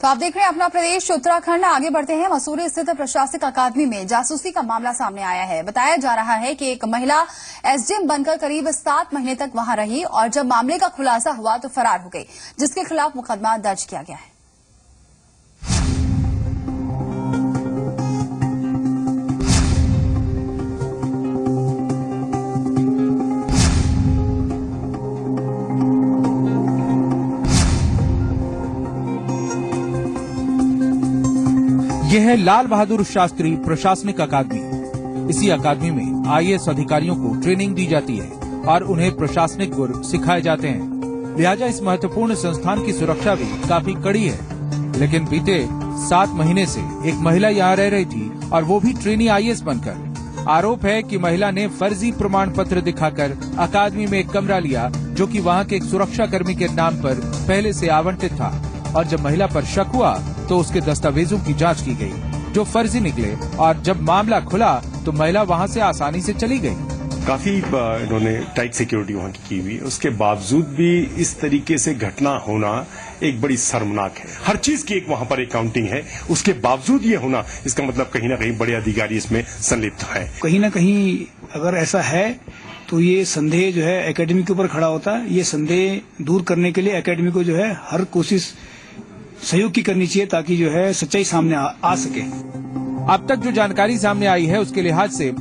तो आप देख रहे हैं अपना प्रदेश उत्तराखंड। आगे बढ़ते हैं। मसूरी स्थित प्रशासनिक अकादमी में जासूसी का मामला सामने आया है। बताया जा रहा है कि एक महिला एसडीएम बनकर करीब 7 महीने तक वहां रही और जब मामले का खुलासा हुआ तो फरार हो गई, जिसके खिलाफ मुकदमा दर्ज किया गया है। यह है लाल बहादुर शास्त्री प्रशासनिक अकादमी। इसी अकादमी में आईएएस अधिकारियों को ट्रेनिंग दी जाती है और उन्हें प्रशासनिक गुर सिखाए जाते हैं। लिहाजा इस महत्वपूर्ण संस्थान की सुरक्षा भी काफी कड़ी है। लेकिन बीते 7 महीने से एक महिला यहाँ रह रही थी और वो भी ट्रेनी आईएएस बनकर। आरोप है कि महिला ने फर्जी प्रमाण पत्र दिखाकर अकादमी में एक कमरा लिया, जो कि वहाँ के एक सुरक्षा कर्मी के नाम पर पहले से आवंटित था। और जब महिला पर शक हुआ तो उसके दस्तावेजों की जांच की गई, जो फर्जी निकले, और जब मामला खुला तो महिला वहां से आसानी से चली गई। काफी इन्होंने टाइट सिक्योरिटी वहां की हुई, उसके बावजूद भी इस तरीके से घटना होना एक बड़ी शर्मनाक है। हर चीज की एक वहां पर अकाउंटिंग है, उसके बावजूद ये होना, इसका मतलब कहीं ना कहीं बड़े अधिकारी इसमें संलिप्त है। कहीं ना कहीं अगर ऐसा है तो ये संदेह जो है एकेडमी के ऊपर खड़ा होता है। ये संदेह दूर करने के लिए एकेडमी को जो है हर कोशिश सहयोग की करनी चाहिए, ताकि जो है सच्चाई सामने आ सके। अब तक जो जानकारी सामने आई है उसके लिहाज से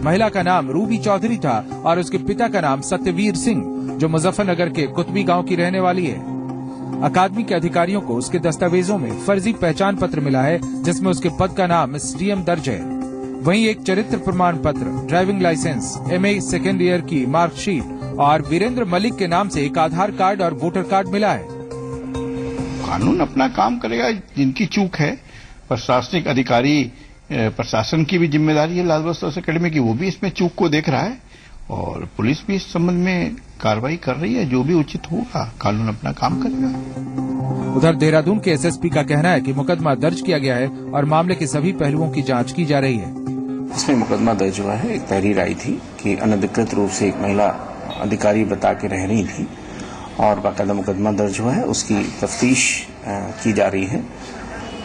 महिला का नाम रूबी चौधरी था और उसके पिता का नाम सत्यवीर सिंह, जो मुजफ्फरनगर के कुतबी गांव की रहने वाली है। अकादमी के अधिकारियों को उसके दस्तावेजों में फर्जी पहचान पत्र मिला है, जिसमें उसके पद का नाम एसडीएम दर्ज है। वहीं एक चरित्र प्रमाण पत्र, driving licence, MA second year की मार्कशीट और वीरेंद्र मलिक के नाम से एक आधार कार्ड और वोटर कार्ड मिला है। कानून अपना काम करेगा। जिनकी चूक है, प्रशासनिक अधिकारी, प्रशासन की भी जिम्मेदारी है लाल बहादुर अकेडमी की, वो भी इसमें चूक को देख रहा है और पुलिस भी इस संबंध में कार्रवाई कर रही है। जो भी उचित होगा कानून अपना काम करेगा। उधर देहरादून के एसएसपी का कहना है कि मुकदमा दर्ज किया गया है और मामले के सभी पहलुओं की जांच की जा रही है। इसमें मुकदमा दर्ज हुआ है। एक तहरीर आई थी कि अनधिकृत रूप से एक महिला अधिकारी बता के रह रही थी और बाकायदा मुकदमा दर्ज हुआ है। उसकी तफ्तीश की जा रही है।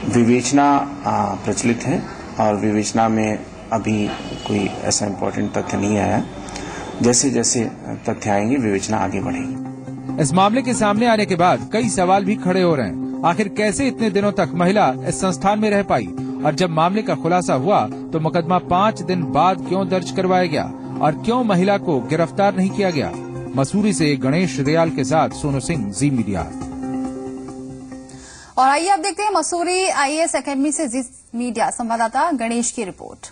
विवेचना प्रचलित है और विवेचना में अभी कोई ऐसा इम्पोर्टेंट तथ्य नहीं आया। जैसे जैसे तथ्य आएंगे विवेचना आगे बढ़ेगी। इस मामले के सामने आने के बाद कई सवाल भी खड़े हो रहे हैं। आखिर कैसे इतने दिनों तक महिला इस संस्थान में रह पाई और जब मामले का खुलासा हुआ तो मुकदमा 5 दिन बाद क्यों दर्ज करवाया गया और क्यों महिला को गिरफ्तार नहीं किया गया। मसूरी से गणेश रियाल के साथ सोनू सिंह, जी मीडिया। और आइए अब देखते हैं मसूरी आईएएस एकेडमी से जी मीडिया संवाददाता गणेश की रिपोर्ट।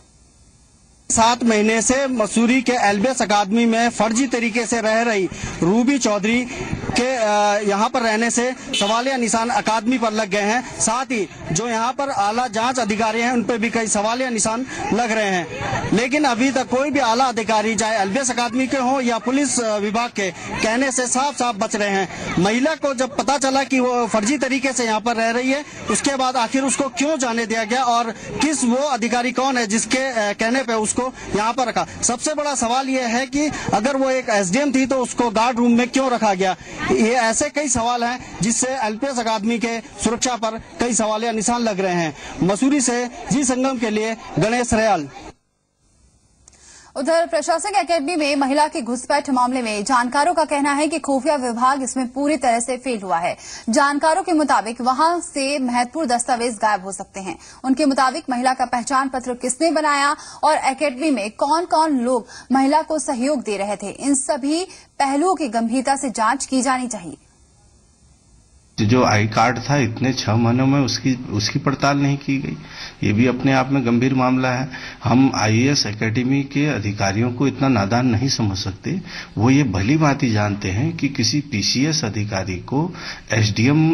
7 महीने से मसूरी के एलबीएस अकादमी में फर्जी तरीके से रह रही रूबी चौधरी के यहाँ पर रहने से सवालिया निशान अकादमी पर लग गए हैं। साथ ही जो यहाँ पर आला जांच अधिकारी हैं उन पर भी कई सवालिया निशान लग रहे हैं। लेकिन अभी तक कोई भी आला अधिकारी, चाहे एलबीएस अकादमी के हों या पुलिस विभाग के, कहने से साफ साफ बच रहे हैं। महिला को जब पता चला कि वो फर्जी तरीके से यहाँ पर रह रही है, उसके बाद आखिर उसको क्यों जाने दिया गया और किस वो अधिकारी कौन है जिसके कहने पर उसको यहाँ पर रखा। सबसे बड़ा सवाल ये है कि अगर वो एक एसडीएम थी तो उसको गार्ड रूम में क्यों रखा गया। ये ऐसे कई सवाल हैं जिससे एलपीएस अकादमी के सुरक्षा पर कई सवालिया निशान लग रहे हैं। मसूरी से जी संगम के लिए गणेश रियाल। उधर प्रशासनिक अकेडमी में महिला की घुसपैठ मामले में जानकारों का कहना है कि खुफिया विभाग इसमें पूरी तरह से फेल हुआ है। जानकारों के मुताबिक वहां से महत्वपूर्ण दस्तावेज गायब हो सकते हैं। उनके मुताबिक महिला का पहचान पत्र किसने बनाया और अकेडमी में कौन कौन लोग महिला को सहयोग दे रहे थे, इन सभी पहलुओं की गंभीरता से जांच की जानी चाहिए। जो आई कार्ड था इतने 6 महीनों में उसकी पड़ताल नहीं की गई। ये भी अपने आप में गंभीर मामला है। हम आईएएस एकेडमी के अधिकारियों को इतना नादान नहीं समझ सकते। वो ये भली भांति जानते हैं कि किसी पीसीएस अधिकारी को एसडीएम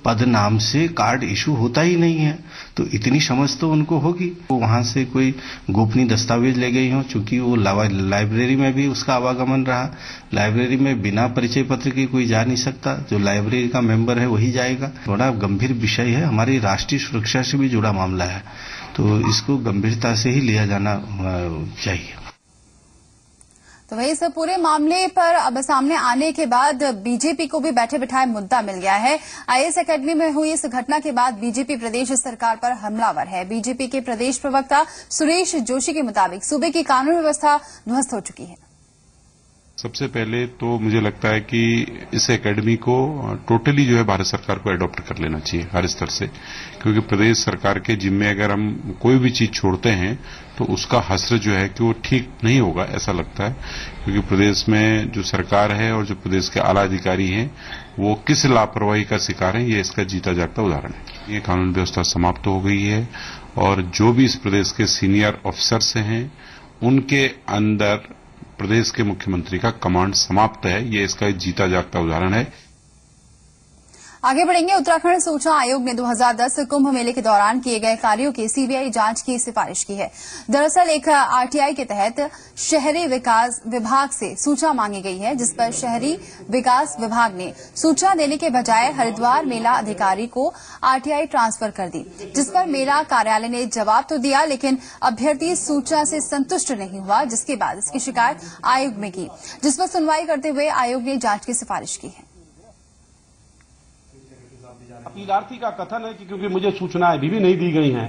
पद नाम से कार्ड इशू होता ही नहीं है। तो इतनी समझ तो उनको होगी। वो वहां से कोई गोपनीय दस्तावेज ले गई हो, चूंकि वो लाइब्रेरी में भी उसका आवागमन रहा। लाइब्रेरी में बिना परिचय पत्र के कोई जा नहीं सकता। जो लाइब्रेरी का मेंबर है वही जाएगा। बड़ा गंभीर विषय है, हमारी राष्ट्रीय सुरक्षा से भी जुड़ा मामला है, तो इसको गंभीरता से ही लिया जाना चाहिए। तो वही इस पूरे मामले पर अब सामने आने के बाद बीजेपी को भी बैठे बिठाए मुद्दा मिल गया है। आईएएस एकेडमी में हुई इस घटना के बाद बीजेपी प्रदेश सरकार पर हमलावर है। बीजेपी के प्रदेश प्रवक्ता सुरेश जोशी के मुताबिक सूबे की कानून व्यवस्था ध्वस्त हो चुकी है। सबसे पहले तो मुझे लगता है कि इस एकेडमी को टोटली जो है भारत सरकार को एडॉप्ट कर लेना चाहिए हर स्तर से, क्योंकि प्रदेश सरकार के जिम्मे अगर हम कोई भी चीज छोड़ते हैं तो उसका हश्र जो है कि वो ठीक नहीं होगा, ऐसा लगता है। क्योंकि प्रदेश में जो सरकार है और जो प्रदेश के आला अधिकारी हैं वो किस लापरवाही का शिकार है, ये इसका जीता जागता उदाहरण है। ये कानून व्यवस्था समाप्त हो गई है और जो भी इस प्रदेश के सीनियर ऑफिसर्स हैं उनके अंदर प्रदेश के मुख्यमंत्री का कमांड समाप्त है। ये इसका जीता जागता उदाहरण है। आगे बढ़ेंगे। उत्तराखंड सूचना आयोग ने 2010 कुंभ मेले के दौरान किए गए कार्यों की सीबीआई जांच की सिफारिश की है। दरअसल एक आरटीआई के तहत शहरी विकास विभाग से सूचना मांगी गई है, जिस पर शहरी विकास विभाग ने सूचना देने के बजाय हरिद्वार मेला अधिकारी को आरटीआई ट्रांसफर कर दी, जिस पर मेला कार्यालय ने जवाब तो दिया, लेकिन अभ्यर्थी सूचना से संतुष्ट नहीं हुआ, जिसके बाद इसकी शिकायत आयोग में की, जिस पर सुनवाई करते हुए आयोग ने जांच की सिफारिश की है। अपीलार्थी का कथन है कि क्योंकि मुझे सूचनाएं अभी भी नहीं दी गई हैं,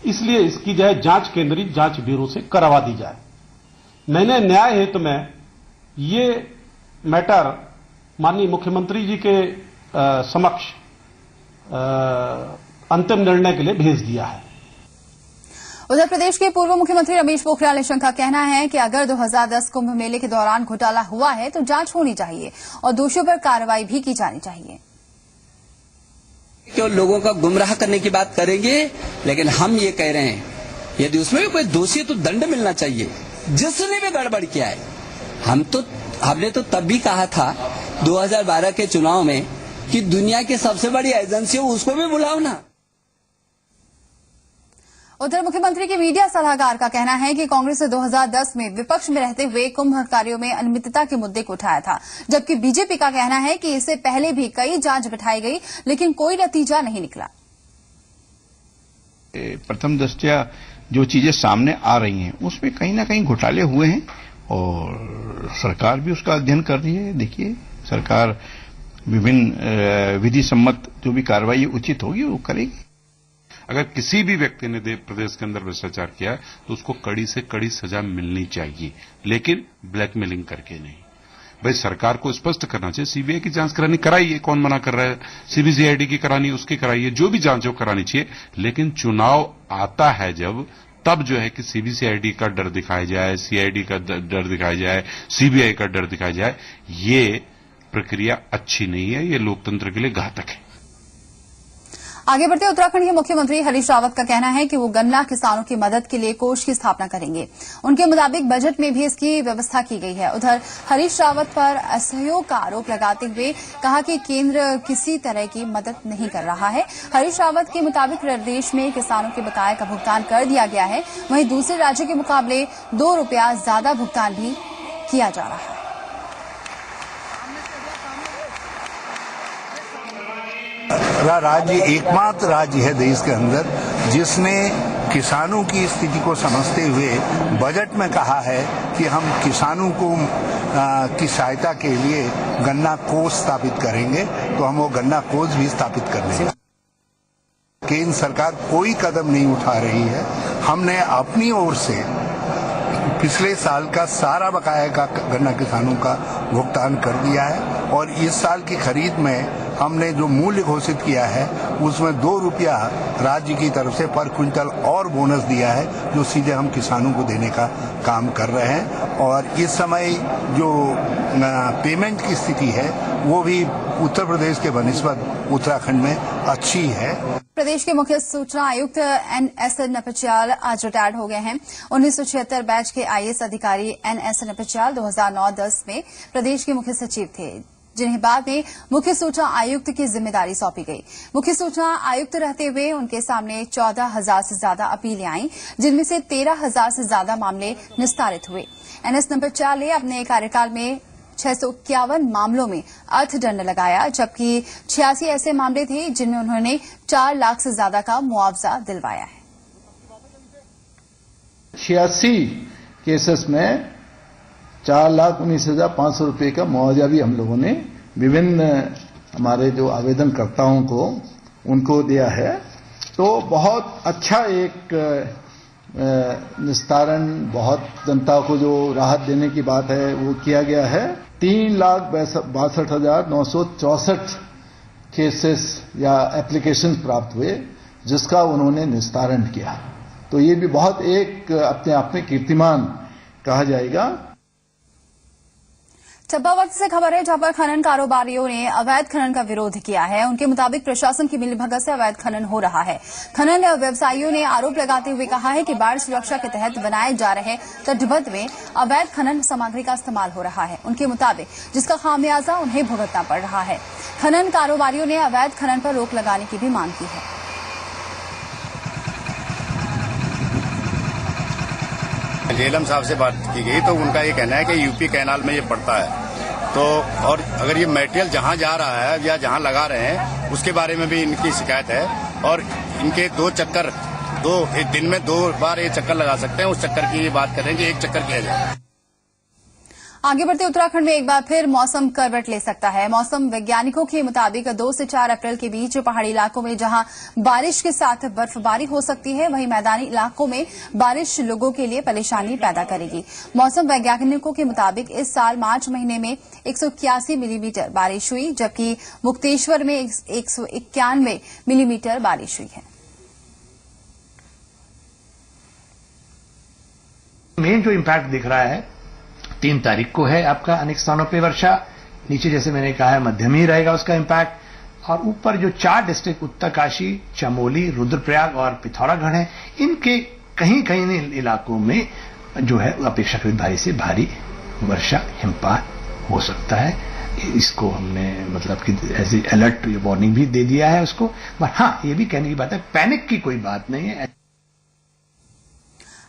इसलिए इसकी जो है जांच केंद्रीय जांच ब्यूरो से करवा दी जाए। मैंने न्याय हेतु में ये मैटर माननीय मुख्यमंत्री जी के समक्ष अंतिम निर्णय के लिए भेज दिया है। उधर प्रदेश के पूर्व मुख्यमंत्री रमेश पोखरियाल निशंक का कहना है कि अगर 2010 कुंभ मेले के दौरान घोटाला हुआ है तो जांच होनी चाहिए और दोषियों पर कार्रवाई भी की जानी चाहिए। केवल लोगों का गुमराह करने की बात करेंगे, लेकिन हम ये कह रहे हैं यदि उसमें भी कोई दोषी तो दंड मिलना चाहिए जिसने भी गड़बड़ किया है। हमने तो तब भी कहा था 2012 के चुनाव में कि दुनिया की सबसे बड़ी एजेंसी हो उसको भी बुलाओ ना। उधर मुख्यमंत्री के मीडिया सलाहकार का कहना है कि कांग्रेस ने 2010 में विपक्ष में रहते हुए कुंभ कार्यों में अनियमितता के मुद्दे को उठाया था, जबकि बीजेपी का कहना है कि इससे पहले भी कई जांच बिठाई गई लेकिन कोई नतीजा नहीं निकला। प्रथम दृष्टया जो चीजें सामने आ रही हैं उसमें कहीं ना कहीं घोटाले हुए हैं और सरकार भी उसका अध्ययन कर रही है। देखिए, सरकार विभिन्न विधि सम्मत जो भी कार्रवाई उचित होगी वो करेगी। अगर किसी भी व्यक्ति ने प्रदेश के अंदर भ्रष्टाचार किया है तो उसको कड़ी से कड़ी सजा मिलनी चाहिए, लेकिन ब्लैकमेलिंग करके नहीं। भाई सरकार को स्पष्ट करना चाहिए, सीबीआई की जांच कराइए, कौन मना कर रहा है, सीबीसीआईडी की करानी उसकी कराइए, जो भी जांच हो करानी चाहिए। लेकिन चुनाव आता है जब, तब जो है कि सीबीसीआईडी का डर दिखाया जाए, सीआईडी का डर दिखाया जाए, सीबीआई का डर दिखाया जाए, ये प्रक्रिया अच्छी नहीं है, ये लोकतंत्र के लिए घातक है। आगे बढ़ते उत्तराखंड के मुख्यमंत्री हरीश रावत का कहना है कि वो गन्ना किसानों की मदद के लिए कोष की स्थापना करेंगे। उनके मुताबिक बजट में भी इसकी व्यवस्था की गई है। उधर हरीश रावत पर असहयोग का आरोप लगाते हुए कहा कि केंद्र किसी तरह की मदद नहीं कर रहा है। हरीश रावत के मुताबिक प्रदेश में किसानों के बकाये का भुगतान कर दिया गया है, वहीं दूसरे राज्यों के मुकाबले 2 रुपया ज्यादा भुगतान भी किया जा रहा है। राज्य एकमात्र राज्य है देश के अंदर जिसने किसानों की स्थिति को समझते हुए बजट में कहा है कि हम किसानों को की सहायता के लिए गन्ना कोष स्थापित करेंगे, तो हम वो गन्ना कोष भी स्थापित कर देंगे। केंद्र सरकार कोई कदम नहीं उठा रही है। हमने अपनी ओर से पिछले साल का सारा बकाया का गन्ना किसानों का भुगतान कर दिया है और इस साल की खरीद में हमने जो मूल्य घोषित किया है उसमें 2 रुपया राज्य की तरफ से पर क्विंटल और बोनस दिया है, जो सीधे हम किसानों को देने का काम कर रहे हैं। और इस समय जो पेमेंट की स्थिति है वो भी उत्तर प्रदेश के बनिस्बत उत्तराखंड में अच्छी है। प्रदेश के मुख्य सूचना आयुक्त NS नपच्याल आज रिटायर्ड हो गए हैं। 1976 बैच के आईएएस अधिकारी NS नपच्याल 2009-10 में प्रदेश के मुख्य सचिव थे, जिन्हें बाद में मुख्य सूचना आयुक्त की जिम्मेदारी सौंपी गई। मुख्य सूचना आयुक्त रहते हुए उनके सामने 14,000 से ज्यादा अपीलें आईं, जिनमें से 13,000 से ज्यादा मामले निस्तारित हुए। NS नपच्याल ने अपने कार्यकाल में 651 मामलों में अर्थदंड लगाया, जबकि 86 ऐसे मामले थे जिनमें उन्होंने 4 लाख से ज्यादा का मुआवजा दिलवाया है। 86 केसेस में 4,19,500 रुपये का मुआवजा भी हम लोगों ने विभिन्न हमारे जो आवेदनकर्ताओं को उनको दिया है। तो बहुत अच्छा एक निस्तारण, बहुत जनता को जो राहत देने की बात है वो किया गया है। 3,62,964 केसेस या एप्लीकेशन प्राप्त हुए जिसका उन्होंने निस्तारण किया। तो ये भी बहुत एक अपने आप में कीर्तिमान कहा जाएगा। चंपावत से खबर है जहां पर खनन कारोबारियों ने अवैध खनन का विरोध किया है। उनके मुताबिक प्रशासन की मिलीभगत से अवैध खनन हो रहा है। खनन व्यवसायियों ने आरोप लगाते हुए कहा है कि बाढ़ सुरक्षा के तहत बनाए जा रहे तटबंध में अवैध खनन सामग्री का इस्तेमाल हो रहा है। उनके मुताबिक जिसका खामियाजा उन्हें भुगतना पड़ रहा है। खनन कारोबारियों ने अवैध खनन पर रोक लगाने की भी मांग की है। जेलम साहब से बात की गई तो उनका ये कहना है कि यूपी कैनाल में ये पड़ता है। तो और अगर ये मटेरियल जहां जा रहा है या जहां लगा रहे हैं उसके बारे में भी इनकी शिकायत है। और इनके दिन में 2 बार ये चक्कर लगा सकते हैं। उस चक्कर की बात करें कि एक चक्कर किया जाए। आगे बढ़ते उत्तराखंड में एक बार फिर मौसम करवट ले सकता है। मौसम वैज्ञानिकों के मुताबिक 2 से 4 अप्रैल के बीच पहाड़ी इलाकों में जहां बारिश के साथ बर्फबारी हो सकती है, वहीं मैदानी इलाकों में बारिश लोगों के लिए परेशानी पैदा करेगी। मौसम वैज्ञानिकों के मुताबिक इस साल मार्च महीने में 181 मिलीमीटर बारिश हुई, जबकि मुक्तेश्वर में 191 मिलीमीटर बारिश हुई है। मेन जो इम्पैक्ट दिख रहा है 3 तारीख को है आपका अनेक स्थानों पे वर्षा। नीचे जैसे मैंने कहा है मध्यम ही रहेगा उसका इम्पैक्ट। और ऊपर जो 4 डिस्ट्रिक्ट उत्तरकाशी, चमोली, रुद्रप्रयाग और पिथौरागढ़ हैं, इनके कहीं कहीं इलाकों में जो है अपेक्षाकृत भारी से भारी वर्षा हिमपात हो सकता है। इसको हमने मतलब कि ऐसे अलर्ट वार्निंग भी दे दिया है उसको। पर हाँ, ये भी कहने की बात है, पैनिक की कोई बात नहीं है।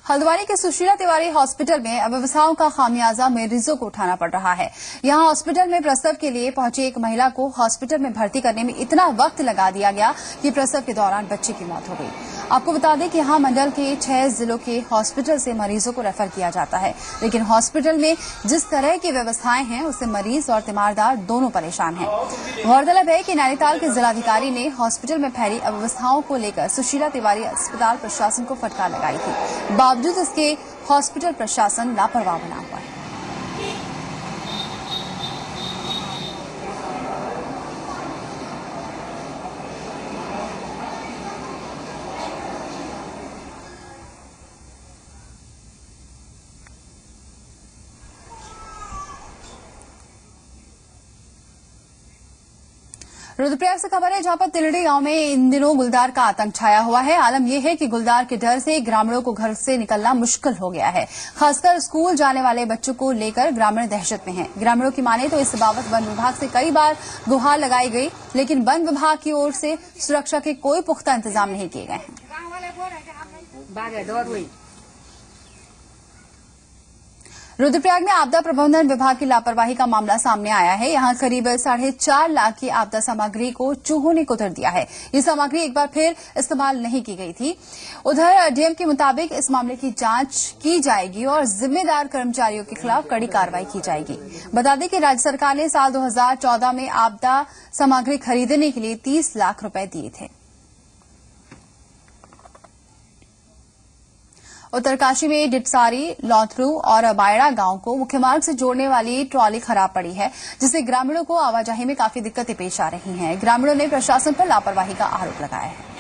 हल्द्वानी के सुशीला तिवारी हॉस्पिटल में अव्यवस्थाओं का खामियाजा मरीजों को उठाना पड़ रहा है। यहां हॉस्पिटल में प्रसव के लिए पहुंची एक महिला को हॉस्पिटल में भर्ती करने में इतना वक्त लगा दिया गया कि प्रसव के दौरान बच्चे की मौत हो गई। आपको बता दें कि यहां मंडल के 6 जिलों के हॉस्पिटल से मरीजों को रेफर किया जाता है, लेकिन हॉस्पिटल में जिस तरह की व्यवस्थाएं हैं उससे मरीज और तीमारदार दोनों परेशान हैं। गौरतलब है कि नैनीताल के जिलाधिकारी ने हॉस्पिटल में फैली अव्यवस्थाओं को लेकर सुशीला तिवारी अस्पताल प्रशासन को फटकार लगाई थी। बावजूद इसके हॉस्पिटल प्रशासन लापरवाह बना हुआ है। रुद्रप्रयाग से खबर है जहां पर तिलड़ी गांव में इन दिनों गुलदार का आतंक छाया हुआ है। आलम यह है कि गुलदार के डर से ग्रामीणों को घर से निकलना मुश्किल हो गया है। खासकर स्कूल जाने वाले बच्चों को लेकर ग्रामीण दहशत में हैं। ग्रामीणों की माने तो इस बाबत वन विभाग से कई बार गुहार लगाई गई, लेकिन वन विभाग की ओर से सुरक्षा के कोई पुख्ता इंतजाम नहीं किए गए हैं। रुद्रप्रयाग में आपदा प्रबंधन विभाग की लापरवाही का मामला सामने आया है। यहां करीब 4.5 लाख की आपदा सामग्री को चूहों ने कुतर दिया है। ये सामग्री एक बार फिर इस्तेमाल नहीं की गई थी। उधर डीएम के मुताबिक इस मामले की जांच की जाएगी और जिम्मेदार कर्मचारियों के खिलाफ कड़ी कार्रवाई की जाएगी। बता दें कि राज्य सरकार ने साल 2014 में आपदा सामग्री खरीदने के लिए 30 लाख रुपए दिए थे। उत्तरकाशी में डिटसारी, लौथरू और बायड़ा गांव को मुख्य मार्ग से जोड़ने वाली ट्रॉली खराब पड़ी है, जिससे ग्रामीणों को आवाजाही में काफी दिक्कतें पेश आ रही हैं। ग्रामीणों ने प्रशासन पर लापरवाही का आरोप लगाया है।